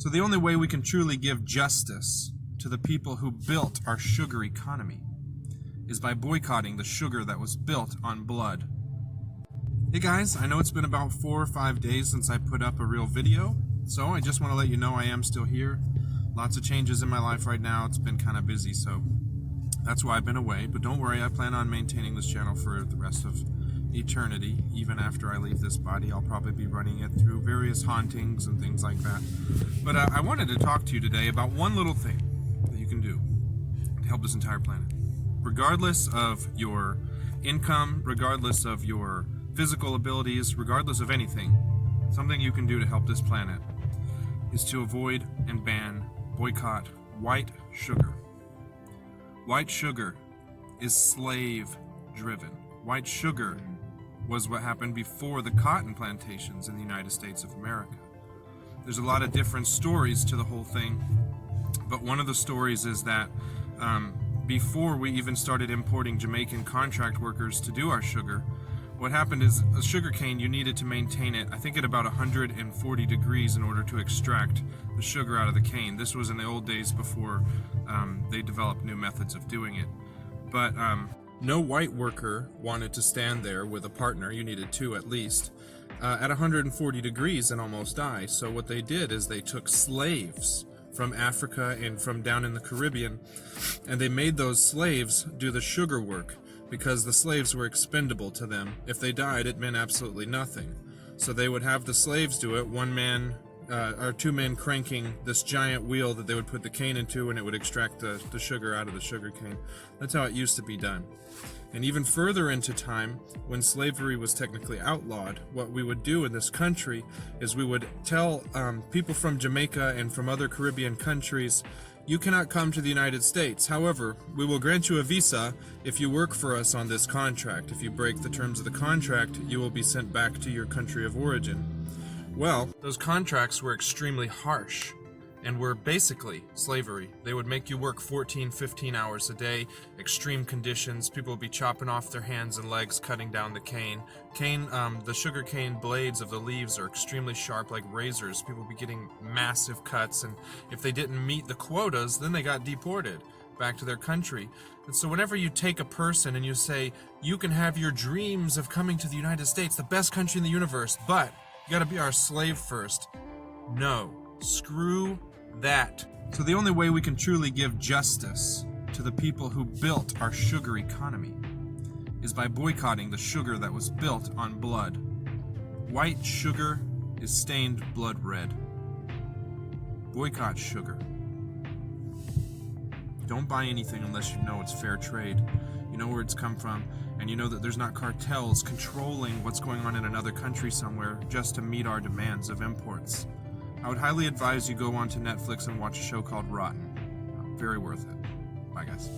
So the only way we can truly give justice to the people who built our sugar economy is by boycotting the sugar that was built on blood. Hey guys, I know it's been about 4 or 5 days since I put up a real video, so I just want to let you know I am still here. Lots of changes in my life right now. It's been kind of busy, so that's why I've been away. But don't worry, I plan on maintaining this channel for the rest of eternity. Even after I leave this body, I'll probably be running it through various hauntings and things like that. But I wanted to talk to you today about one little thing that you can do to help this entire planet. Regardless of your income, regardless of your physical abilities, regardless of anything, something you can do to help this planet is to avoid and ban, boycott white sugar. White sugar is slave-driven. White sugar was what happened before the cotton plantations in the United States of America. There's a lot of different stories to the whole thing, but one of the stories is that before we even started importing Jamaican contract workers to do our sugar, what happened is a sugar cane, you needed to maintain it, I think at about 140 degrees in order to extract the sugar out of the cane. This was in the old days before they developed new methods of doing it. But no white worker wanted to stand there with a partner, you needed two at least, at 140 degrees and almost die. So what they did is they took slaves from Africa and from down in the Caribbean, and they made those slaves do the sugar work, because the slaves were expendable to them. If they died, it meant absolutely nothing. So they would have the slaves do it, one man or two men cranking this giant wheel that they would put the cane into, and it would extract the sugar out of the sugar cane. That's how it used to be done. And even further into time, when slavery was technically outlawed, what we would do in this country is we would tell people from Jamaica and from other Caribbean countries, you cannot come to the United States. However, we will grant you a visa if you work for us on this contract. If you break the terms of the contract, you will be sent back to your country of origin. Well, those contracts were extremely harsh and were basically slavery. They would make you work 14, 15 hours a day, extreme conditions. People would be chopping off their hands and legs, cutting down the cane. The sugar cane blades of the leaves are extremely sharp, like razors. People would be getting massive cuts, and if they didn't meet the quotas, then they got deported back to their country. And so whenever you take a person and you say, you can have your dreams of coming to the United States, the best country in the universe, but you gotta be our slave first. No, screw that. So the only way we can truly give justice to the people who built our sugar economy is by boycotting the sugar that was built on blood. White sugar is stained blood red. Boycott sugar. Don't buy anything unless you know it's fair trade. You know where it's come from, and you know that there's not cartels controlling what's going on in another country somewhere just to meet our demands of imports. I would highly advise you go onto Netflix and watch a show called Rotten. Very worth it. Bye guys.